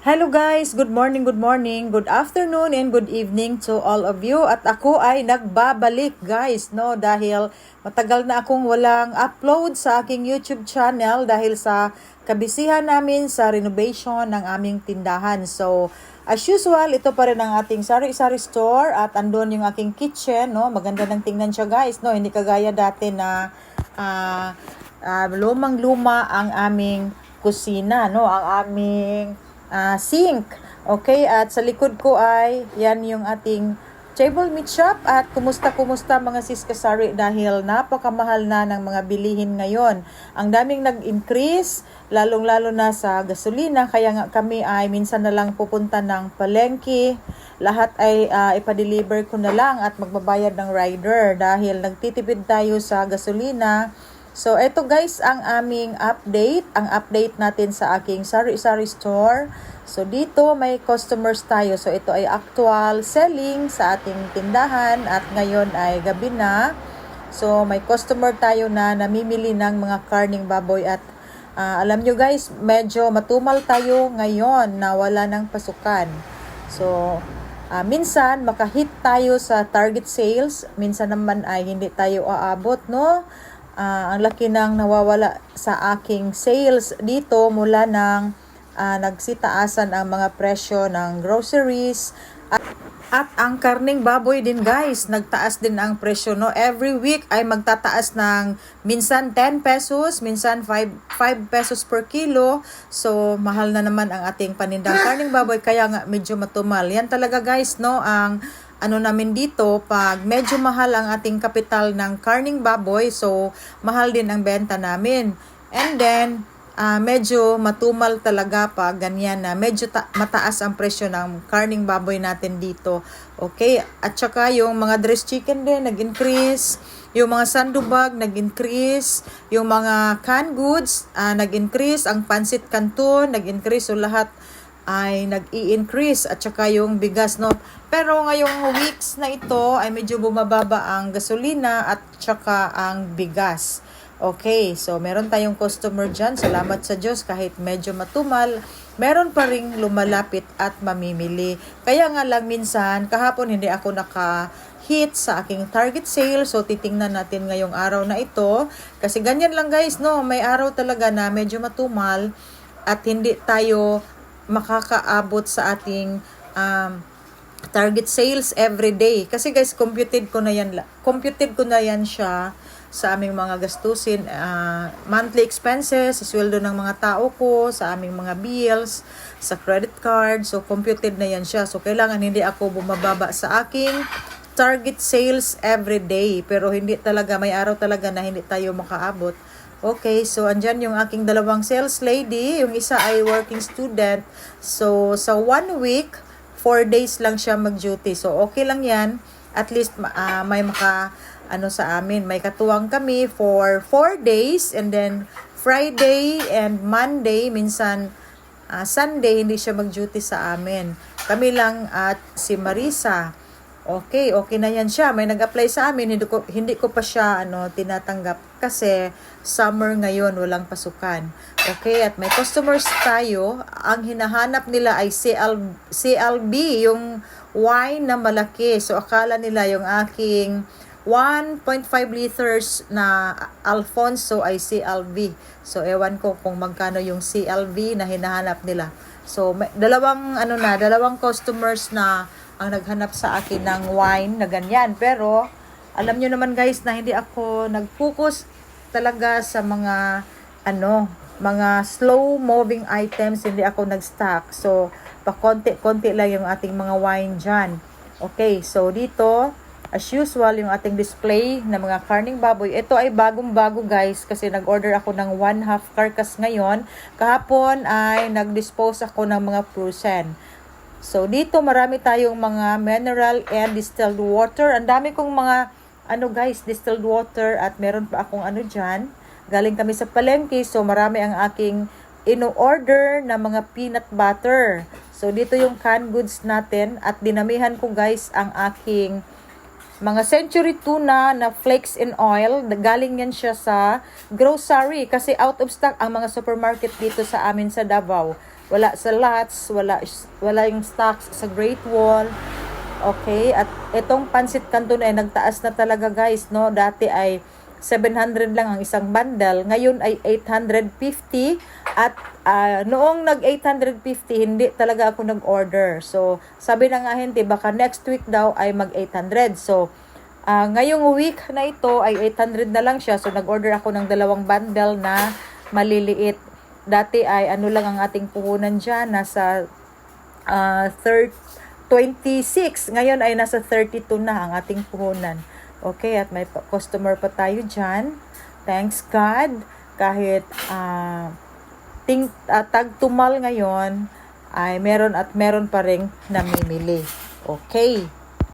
Hello guys, good morning, good afternoon, and good evening to all of you. At ako ay nagbabalik guys, no? Dahil matagal na akong walang upload sa aking YouTube channel dahil sa kabisihan namin sa renovation ng aming tindahan. So, as usual, ito pa rin ang ating sari-sari store at andun yung aking kitchen, no? Maganda ng tingnan siya guys, no? Hindi kagaya dati na lumang-luma ang aming kusina, no? Ang aming sink. Okay, at sa likod ko ay yan yung ating table meat shop. At kumusta mga sis kasari dahil napakamahal na ng mga bilihin ngayon. Ang daming nag-increase, lalong-lalo na sa gasolina, kaya nga kami ay minsan na lang pupunta ng palengke. Lahat ay ipa-deliver ko na lang at magbabayad ng rider dahil nagtitipid tayo sa gasolina. So, ito guys ang aming update. Ang update natin sa aking sari-sari store. So, dito may customers tayo. So, ito ay actual selling sa ating tindahan. At ngayon ay gabi na. So, may customer tayo na namimili ng mga karning baboy. At alam nyo guys, medyo matumal tayo ngayon na wala ng pasukan. So, minsan makahit tayo sa target sales. Minsan naman ay hindi tayo aabot, no? Ang laki nang nawawala sa aking sales dito mula nang nagsitaasan ang mga presyo ng groceries at ang karning baboy din guys, nagtaas din ang presyo, no? Every week ay magtataas ng minsan 10 pesos, minsan 5 pesos per kilo. So mahal na naman ang ating panindang karning baboy, kaya nga medyo matumal. Yan talaga guys, no? Ang ano namin dito, pag medyo mahal ang ating kapital ng karning baboy, so mahal din ang benta namin. And then, medyo matumal talaga pag ganyan na medyo mataas ang presyo ng karning baboy natin dito. Okay, at saka yung mga dressed chicken din nag-increase, yung mga sandubag nag-increase, yung mga canned goods nag-increase, ang pansit canton nag-increase, so lahat ay nag-i-increase at saka yung bigas, no? Pero ngayong weeks na ito ay medyo bumababa ang gasolina at saka ang bigas. Okay, so meron tayong customer dyan. Salamat sa Diyos, kahit medyo matumal, meron pa ring lumalapit at mamimili. Kaya nga lang minsan, kahapon hindi ako naka-hit sa aking target sale. So titingnan natin ngayong araw na ito. Kasi ganyan lang guys, no? May araw talaga na medyo matumal at hindi tayo makakaabot sa ating target sales every day. Kasi guys, computed ko na yan siya sa aming mga gastusin, monthly expenses, sa sweldo ng mga tao ko, sa aming mga bills, sa credit card. So, computed na yan siya. So, kailangan hindi ako bumababa sa aking target sales every day. Pero hindi talaga, may araw talaga na hindi tayo makaabot. Okay, so andyan yung aking dalawang sales lady. Yung isa ay working student. So, sa 1 week, 4 days lang siya mag-duty. So, okay lang yan. At least may sa amin. May katuwang kami for 4 days. And then, Friday and Monday, minsan Sunday, hindi siya mag-duty sa amin. Kami lang at si Marisa. Okay na yan siya. May nag-apply sa amin, hindi ko pa siya tinatanggap kasi summer ngayon, walang pasukan. Okay, at may customers tayo. Ang hinahanap nila ay CLB, yung wine na malaki. So akala nila yung aking 1.5 liters na Alfonso ay CLB. So ewan ko kung magkano yung CLB na hinahanap nila. So may dalawang customers na ang naghanap sa akin ng wine na ganyan. Pero, alam nyo naman guys na hindi ako nag-focus talaga sa mga slow moving items. Hindi ako nag-stock. So, pakonti-konti lang yung ating mga wine dyan. Okay, so dito, as usual, yung ating display na mga karning baboy. Ito ay bagong-bago guys kasi nag-order ako ng 1/2 carcass ngayon. Kahapon ay nag-dispose ako ng mga frozen. So, dito marami tayong mga mineral and distilled water. Ang dami kong mga, distilled water at meron pa akong dyan. Galing kami sa palengke, so marami ang aking in-order na mga peanut butter. So, dito yung canned goods natin at dinamihan ko guys ang aking mga century tuna na flakes in oil. Galing yan siya sa grocery kasi out of stock ang mga supermarket dito sa amin sa Davao. wala sa lots, wala yung stocks sa Great Wall. Okay, at itong pansit canton ay nagtaas na talaga guys, no? Dati ay 700 lang ang isang bundle, ngayon ay 850 at noong nag 850 hindi talaga ako nag-order. So, sabi ng ahente baka next week daw ay mag 800. So, ngayong week na ito ay 800 na lang siya. So, nag-order ako ng 2 bundle na maliliit. Dati ay ano lang ang ating puhunan dyan, nasa 26. Ngayon ay nasa 32 na ang ating puhunan. Okay, at may customer pa tayo dyan. Thanks God. Kahit tagtumal ngayon, ay meron pa ring namimili. Okay.